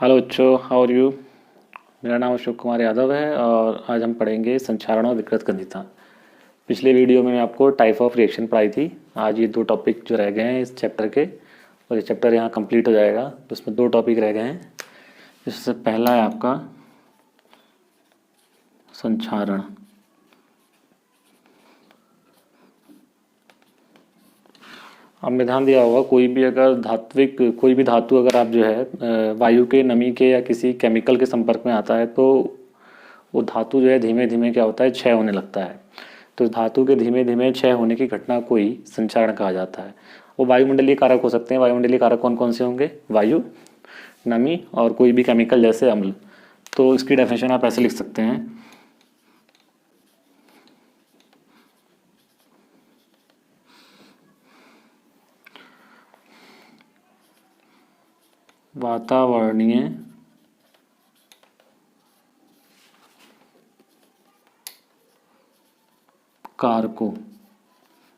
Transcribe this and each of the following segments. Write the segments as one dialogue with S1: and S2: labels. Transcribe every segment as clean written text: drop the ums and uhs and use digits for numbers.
S1: Hello बच्चों, how are you. मेरा नाम अशोक कुमार यादव है और आज हम पढ़ेंगे संक्षारण और विकृत गंधिता। पिछले वीडियो में मैं आपको टाइप ऑफ रिएक्शन पढ़ाई थी। आज ये दो टॉपिक जो रह गए हैं इस चैप्टर के, और ये चैप्टर यहाँ कंप्लीट हो जाएगा। तो इसमें दो टॉपिक रह गए हैं। जिससे पहला है आपका संक्षारण। आपने ध्यान दिया होगा, कोई भी धातु अगर आप जो है वायु के, नमी के या किसी केमिकल के संपर्क में आता है तो वो धातु जो है धीमे धीमे क्या होता है, क्षय होने लगता है। तो धातु के धीमे धीमे क्षय होने की घटना को ही संक्षारण कहा जाता है। वो वायुमंडलीय कारक हो सकते हैं। वायुमंडलीय कारक कौन कौन से होंगे? वायु, नमी और कोई भी केमिकल जैसे अम्ल। तो इसकी डेफिनेशन आप ऐसे लिख सकते हैं, वातावरणीय कारकों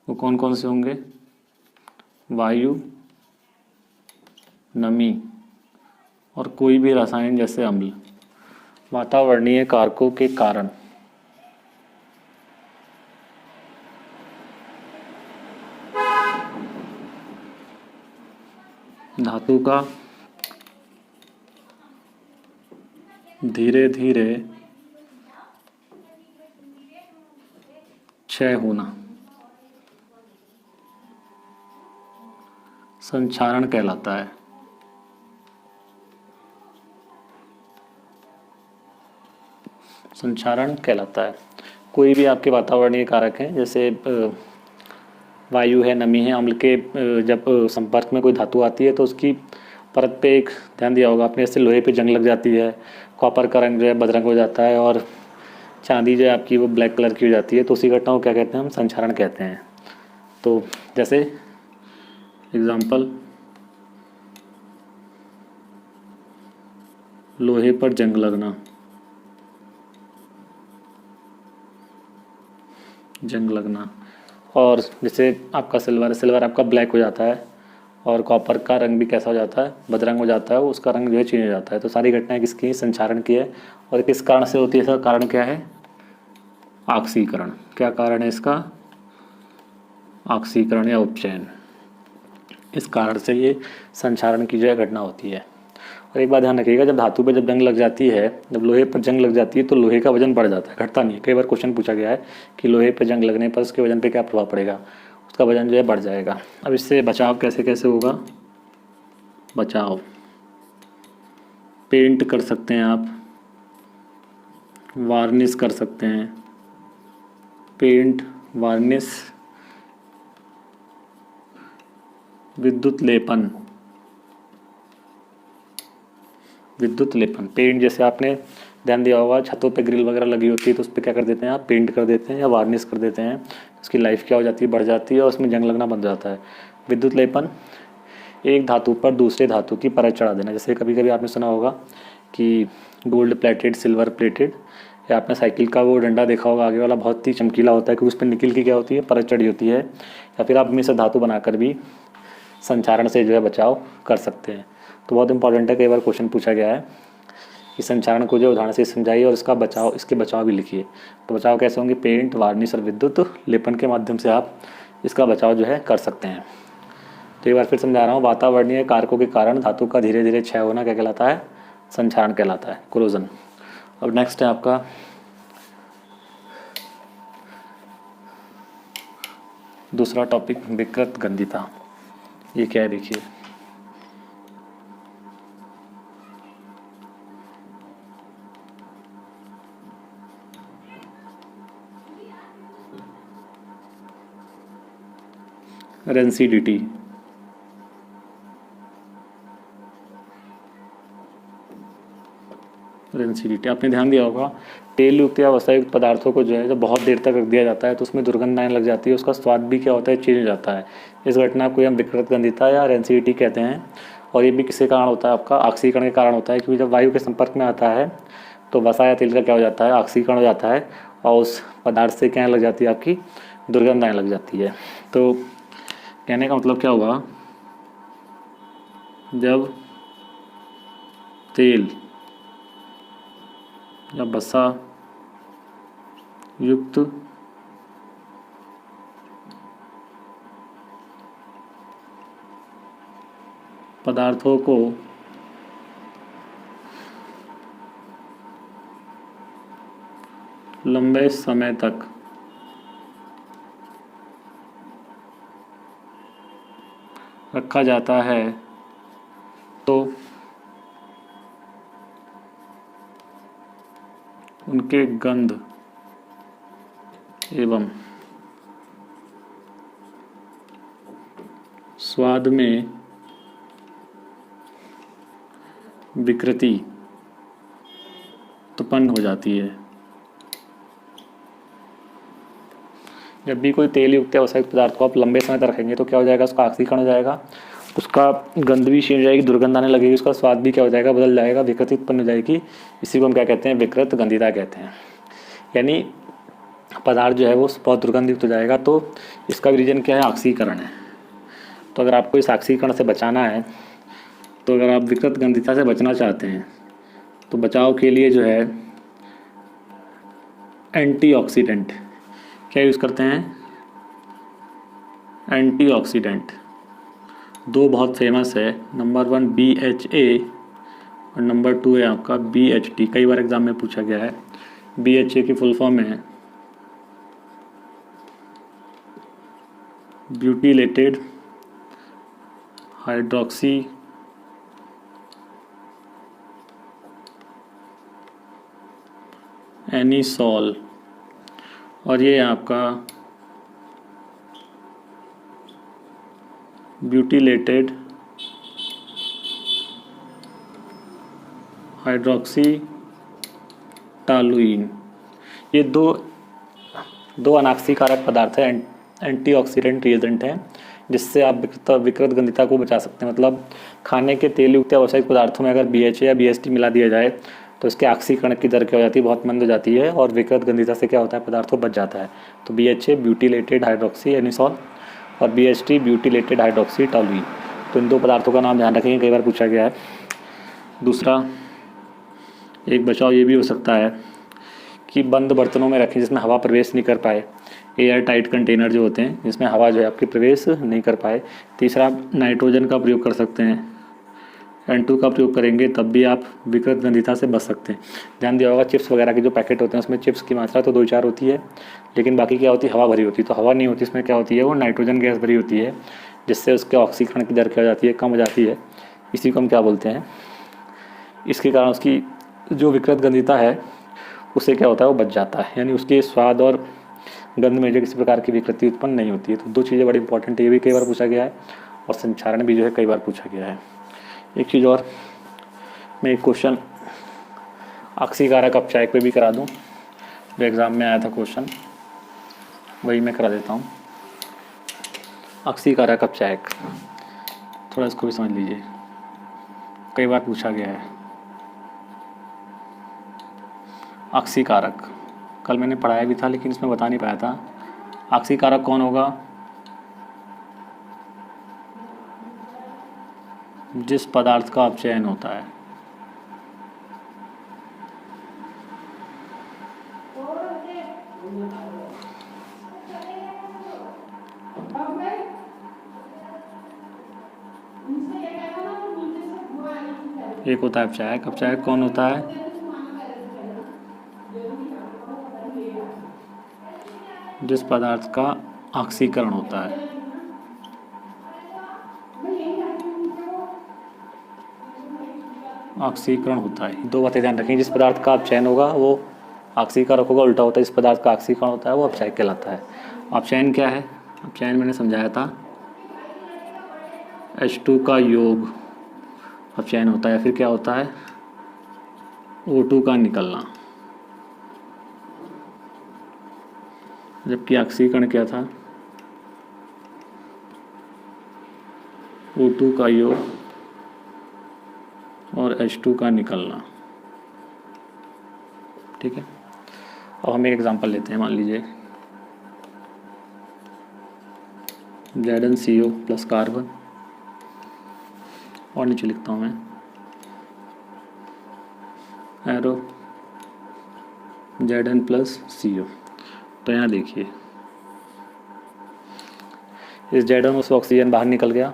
S1: वो कौन कौन से होंगे? वायु, नमी और कोई भी रसायन जैसे अम्ल। वातावरणीय कारकों के कारण धातु का धीरे धीरे क्षय होना संक्षारण कहलाता है। संक्षारण कहलाता है। कोई भी आपके वातावरणीय कारक हैं, जैसे वायु है, नमी है, अम्ल के जब संपर्क में कोई धातु आती है तो उसकी परत पे एक, ध्यान दिया होगा आपने, जैसे लोहे पे जंग लग जाती है, कॉपर का रंग जो है बदरंग हो जाता है और चांदी जो है आपकी वो ब्लैक कलर की हो जाती है, तो उसी घटना को क्या कहते हैं? हम संक्षारण कहते हैं। तो जैसे एग्जाम्पल, लोहे पर जंग लगना, और जैसे आपका सिल्वर आपका ब्लैक हो जाता है और कॉपर का रंग भी कैसा हो जाता है? बदरंग हो जाता है, उसका रंग जो है चेंज हो जाता है। तो सारी घटनाएं किसकी? संक्षारण की है। और किस कारण से होती है? इसका कारण क्या है? ऑक्सीकरण। क्या कारण है इसका? ऑक्सीकरण या उपचयन। इस कारण से ये संक्षारण की जो है घटना होती है। और एक बात ध्यान रखिएगा, जब धातु पे जब जंग लग जाती है, जब लोहे पर जंग लग जाती है तो लोहे का वजन बढ़ जाता है, घटता नहीं है। कई बार क्वेश्चन पूछा गया है कि लोहे पर जंग लगने पर उसके वजन पे क्या प्रभाव पड़ेगा? उसका वजन जो है बढ़ जाएगा। अब इससे बचाव कैसे कैसे होगा? बचाव पेंट कर सकते हैं आप, वार्निश कर सकते हैं, पेंट, वार्निश, विद्युत लेपन। पेंट, जैसे आपने ध्यान दिया होगा छतों पे ग्रिल वगैरह लगी होती है तो उस पर क्या कर देते हैं आप? पेंट कर देते हैं या वार्निश कर देते हैं। उसकी लाइफ क्या हो जाती है? बढ़ जाती है और उसमें जंग लगना बंद जाता है। विद्युत लेपन, एक धातु पर दूसरे धातु की परत चढ़ा देना। जैसे कभी कभी आपने सुना होगा कि गोल्ड प्लेटेड, सिल्वर प्लेटेड, या आपने साइकिल का वो डंडा देखा होगा आगे वाला, बहुत ही चमकीला होता है क्योंकि उस पर निकल की क्या होती है? परत चढ़ी होती है। या फिर आप हमेशा धातु बनाकर भी संक्षारण से जो है बचाव कर सकते हैं। तो बहुत इंपॉर्टेंट है, कई बार क्वेश्चन पूछा गया है कि संक्षारण को जो उदाहरण से समझाइए और इसके बचाव भी लिखिए। तो बचाव कैसे होंगे? पेंट, वार्निश और विद्युत लेपन के माध्यम से आप इसका बचाव जो है कर सकते हैं। तो एक बार फिर समझा रहा हूँ, वातावरणीय कारकों के कारण धातु का धीरे धीरे क्षय होना क्या कहलाता है? संक्षारण कहलाता है, कोरोजन। अब नेक्स्ट है आपका दूसरा टॉपिक, विकृत गंधिता। ये क्या है देखिए, रेंसिडिटी। आपने ध्यान दिया होगा, तेल युक्त या वसायुक्त पदार्थों को जो है जब बहुत देर तक रख दिया जाता है तो उसमें दुर्गंध आने लग जाती है, उसका स्वाद भी क्या होता है? चेंज हो जाता है। इस घटना को हम विकृत गंधिता या रेंसिडिटी कहते हैं। और ये भी किसके कारण होता है? आपका ऑक्सीकरण के कारण होता है, क्योंकि जब वायु के संपर्क में आता है तो वसा या तेल का क्या हो जाता है? ऑक्सीकरण हो जाता है और उस पदार्थ से क्या लग जाती है? आपकी दुर्गंध आने लग जाती है। तो कहने का मतलब क्या हुआ, जब तेल या वसा युक्त पदार्थों को लंबे समय तक रखा जाता है तो उनके गंध एवं स्वाद में विकृति उत्पन्न हो जाती है। जब भी कोई तेल युक्त या वसायुक्त पदार्थ को आप लंबे समय तक रखेंगे तो क्या हो जाएगा, उसका ऑक्सीकरण हो जाएगा, उसका गंध भी चेंज हो जाएगी, दुर्गंध आने लगेगी, उसका स्वाद भी क्या हो जाएगा, बदल जाएगा, विकृति उत्पन्न हो जाएगी। इसी को हम क्या कहते हैं, विकृत गंधिता कहते हैं। यानी पदार्थ जो है वो बहुत दुर्गंधित हो जाएगा। तो इसका भी रीजन क्या है, ऑक्सीकरण है। तो अगर आपको इस ऑक्सीकरण से बचाना है, तो अगर आप विकृत गंधिता से बचना चाहते हैं तो बचाव के लिए जो है एंटीऑक्सीडेंट क्या यूज़ करते हैं, एंटीऑक्सीडेंट। दो बहुत फेमस है, नंबर 1 BHA और नंबर 2 है आपका BHT। कई बार एग्जाम में पूछा गया है। BHA की फुल फॉर्म है ब्यूटिलेटेड हाइड्रोक्सी एनिसॉल, और ये आपका ब्यूटिलेटेड हाइड्रोक्सी टालुइन। ये दो अनाक्सीकारक पदार्थ हैं, एंटीऑक्सीडेंट रिएजेंट हैं, जिससे आप विकृत गंधिता को बचा सकते हैं। मतलब खाने के तेल युक्त या व्यावसायिक पदार्थों में अगर BHA या BHT मिला दिया जाए तो इसके ऑक्सीकरण की दर क्या हो जाती है, बहुत मंद हो जाती है, और विकृत गंधिता से क्या होता है, पदार्थ को बच जाता है। तो BHA ब्यूटिलेटेड हाइड्रोक्सी एनिसॉल और BHT ब्यूटिलेटेड हाइड्रोक्सी टॉलुइन। तो इन दो पदार्थों का नाम ध्यान रखेंगे, कई बार पूछा गया है। दूसरा एक बचाव ये भी हो सकता है कि बंद बर्तनों में रखें जिसमें हवा प्रवेश नहीं कर पाए, एयर टाइट कंटेनर जो होते हैं जिसमें हवा जो है आपकी प्रवेश नहीं कर पाए। तीसरा नाइट्रोजन का प्रयोग कर सकते हैं, N2 का प्रयोग करेंगे तब भी आप विकृत गंधिता से बच सकते हैं। ध्यान दिया होगा चिप्स वगैरह के जो पैकेट होते हैं उसमें चिप्स की मात्रा तो 2-4 होती है, लेकिन बाकी क्या होती है, हवा भरी होती है। तो हवा नहीं होती, इसमें क्या होती है, वो नाइट्रोजन गैस भरी होती है, जिससे उसके ऑक्सीकरण की दर क्या हो जाती है, कम हो जाती है। इसी को हम क्या बोलते हैं, इसके कारण उसकी जो विकृत गंधिता है उससे क्या होता है, वो बच जाता है। यानी उसके स्वाद और गंध में जो किसी प्रकार की विकृति उत्पन्न नहीं होती है। तो दो चीज़ें बड़ी इंपॉर्टेंट है, ये भी कई बार पूछा गया है और संचारण भी जो है कई बार पूछा गया है। एक चीज़ और, मैं एक क्वेश्चन ऑक्सीकारक अपचायक पे भी करा दूं, जो एग्ज़ाम में आया था क्वेश्चन, वही मैं करा देता हूँ। ऑक्सीकारक अपचायक, थोड़ा इसको भी समझ लीजिए, कई बार पूछा गया है। ऑक्सीकारक कल मैंने पढ़ाया भी था लेकिन इसमें बता नहीं पाया था। ऑक्सीकारक कौन होगा, जिस पदार्थ का अपचयन होता है। एक होता है अपचायक। अपचायक कौन होता है, जिस पदार्थ का ऑक्सीकरण होता है। ऑक्सीकरण होता है, दो बातें ध्यान रखें, जिस पदार्थ का अपचयन होगा वो ऑक्सीकारक होगा, उल्टा होता है, जिस पदार्थ का ऑक्सीकरण होता है वो अपचायक कहलाता है। अपचयन क्या है, अपचयन मैंने समझाया था, H2 का योग अपचयन होता है, फिर क्या होता है, O2 का निकलना। जबकि ऑक्सीकरण क्या था, O2 का योग और H2 का निकलना। ठीक है, अब हम एक एग्जांपल लेते हैं। मान लीजिए ZnCO प्लस कार्बन, और नीचे लिखता हूँ मैं एरो Zn प्लस CO। तो यहाँ देखिए इस Zn से ऑक्सीजन बाहर निकल गया,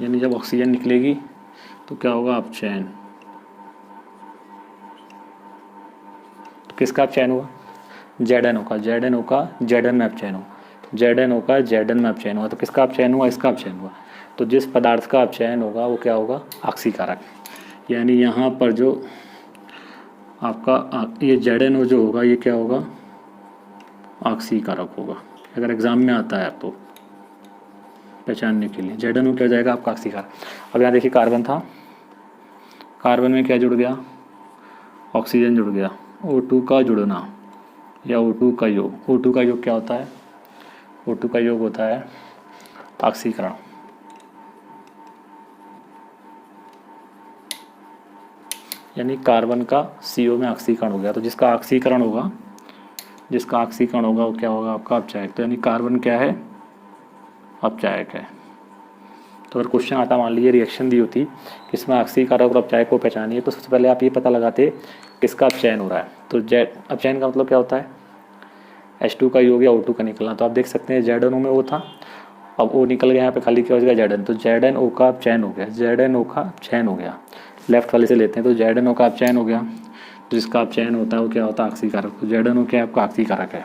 S1: यानी जब ऑक्सीजन निकलेगी तो क्या होगा, अपचयन। तो किसका अपचयन हुआ, ZnO का। ZnO का Zn में अपचयन हुआ, ZnO का Zn में अपचयन हुआ। तो किसका अपचयन हुआ, इसका अपचयन हुआ। तो जिस पदार्थ का अपचयन होगा वो क्या होगा, ऑक्सीकारक। यानी यहाँ पर जो आपका ये ZnO जो होगा ये क्या होगा, ऑक्सीकारक होगा। अगर एग्ज़ाम में आता है तो पहचानने के लिए ZnO क्या हो जाएगा आपका, ऑक्सीकारक। अब यहाँ देखिए कार्बन था, कार्बन में क्या जुड़ गया, ऑक्सीजन जुड़ गया। O2 का जुड़ना या O2 का योग, O2 का योग क्या होता है, O2 का योग होता है ऑक्सीकरण। यानी कार्बन का CO में ऑक्सीकरण हो गया। तो जिसका ऑक्सीकरण होगा, जिसका ऑक्सीकरण होगा वो क्या होगा आपका, अपचायक। तो यानी कार्बन क्या है, अपचायक है। तो अगर क्वेश्चन आता मान लीजिए रिएक्शन दी होती कि इसमें ऑक्सीकारक और अपचायक को पहचानिए, तो सबसे पहले आप ये पता लगाते किसका अपचयन हो रहा है। तो अपचयन का मतलब क्या होता है, H2 का योग या O2 का निकलना। तो आप देख सकते हैं ZnO में वो था, अब O निकल गया, यहाँ पे खाली क्या हो जाएगा, Zn। तो ZnO का अपचयन हो गया, ZnO का अपचयन हो गया। लेफ्ट वाले से लेते हैं, तो ZnO का अपचयन हो गया। तो जिसका अपचयन होता है वो क्या होता है, ऑक्सीकारक। तो ZnO क्या है आपका, ऑक्सीकारक है।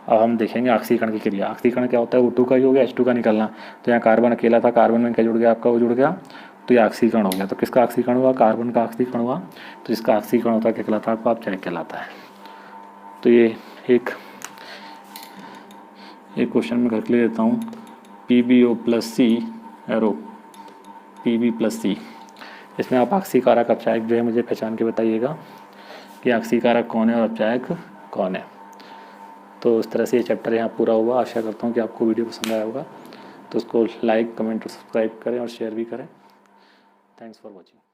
S1: अब हम देखेंगे ऑक्सीकरण की क्रिया। ऑक्सीकरण क्या होता है, O2 का योग है, H2 का निकलना। तो यहाँ कार्बन अकेला था, कार्बन में क्या जुड़ गया आपका, वो जुड़ गया। तो ये ऑक्सीकरण हो गया। तो किसका ऑक्सीकरण हुआ, कार्बन का ऑक्सीकरण हुआ। तो जिसका ऑक्सीकरण होता है क्या कहलाता है आपका, अपचायक कहलाता है। तो ये एक क्वेश्चन में करके ले देता हूँ, PbO plus C arrow Pb plus C। इसमें आप ऑक्सीकारक अपचायक जो है मुझे पहचान के बताइएगा कि ऑक्सीकारक कौन है और अपचायक कौन है। तो इस तरह से ये चैप्टर यहाँ पूरा हुआ। आशा करता हूँ कि आपको वीडियो पसंद आया होगा। तो उसको लाइक, कमेंट और सब्सक्राइब करें और शेयर भी करें। Thanks for watching.